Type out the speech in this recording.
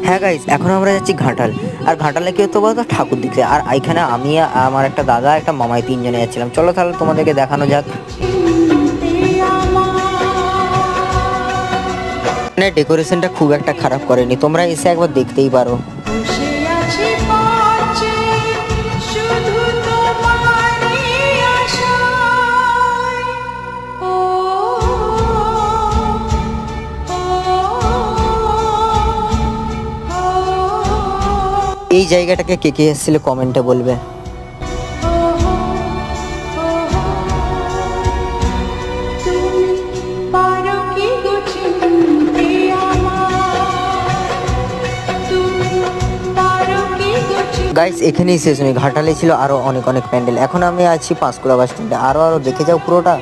হ্যাঁ গাইস, এখন আমরা যাচ্ছি ঘাটাল। আর ঘাটালে কি হতো বলতো, ঠাকুর দেখতে। আর এখানে আমি আমার একটা দাদা একটা মামাই তিনজনে যাচ্ছিলাম। চলো তাহলে তোমাদেরকে দেখানো যাক। মানে ডেকোরেশনটা খুব একটা খারাপ করেনি, তোমরা এসে একবার দেখতেই পারো। এই জায়গাটাকে কে কে এসেছিল কমেন্টে বলবে। গাইস এখানেই শেষ নয়, ঘাটালে ছিল আরো অনেক অনেক প্যান্ডেল। এখন আমি আছি পাঁশকুড়া বাস স্ট্যান্ডে। আরো দেখে যাও পুরোটা।